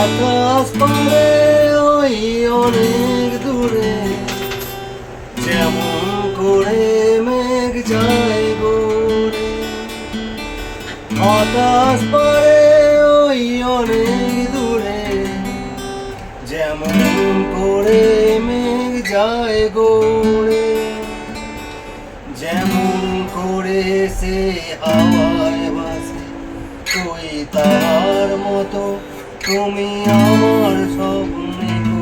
আকাশ পারে ওই অনেক দূরে, যেমন করে মেঘ যায় গড়ে। আকাশ পারে ওই অনেক দূরে, যেমন করে মেঘ যায় গড়ে। যেমন করে সে হাওয়ায় ভাসে, তুই তার মতো তুমি আমার স্বপ্নে গো,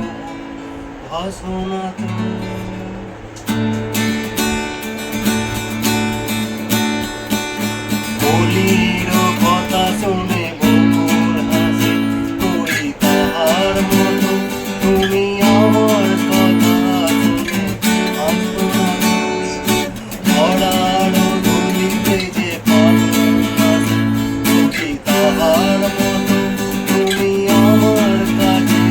ভাসো না তো। বলির কথা শুনে বকুল হাসে, তুই তাহার মতো তুমি আমার কথা শুনে ভাসো না তো। ভরার ধুলিতে যে পাখি হাসে, তুই তাহার মতো তুমি আমার কাছে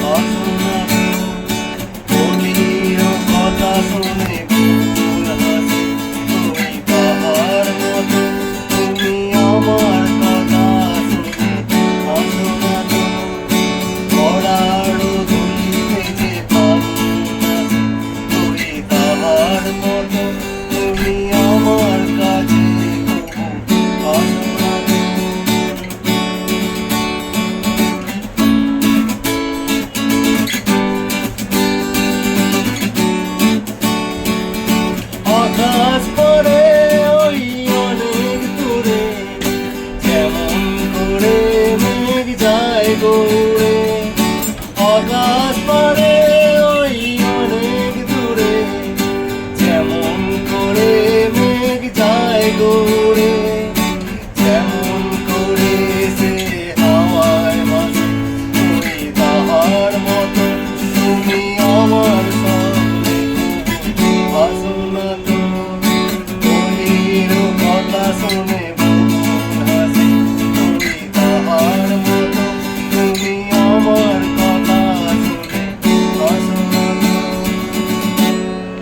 ভাসো না তো। বলির কথা শুনে বকুল হাসে, তুই তাহার মতো তুমি আমার কথা শুনে ভাসো না তো। ভরার ধুলিতে যে পাখি হাসে, তুই তাহার মতো তুমি আমার কাছে ভাসো না তো। আকাশ পরে ওই অনেক দূরে, যেমন করে মেঘ যায় গড়ে। আকাশ পরে ওই অনেক দূরে, যেমন করে মেঘ যায় গড়ে। যেমন করে সে হাওয়ায় ভাসে, তুই তাহার মতো তুমি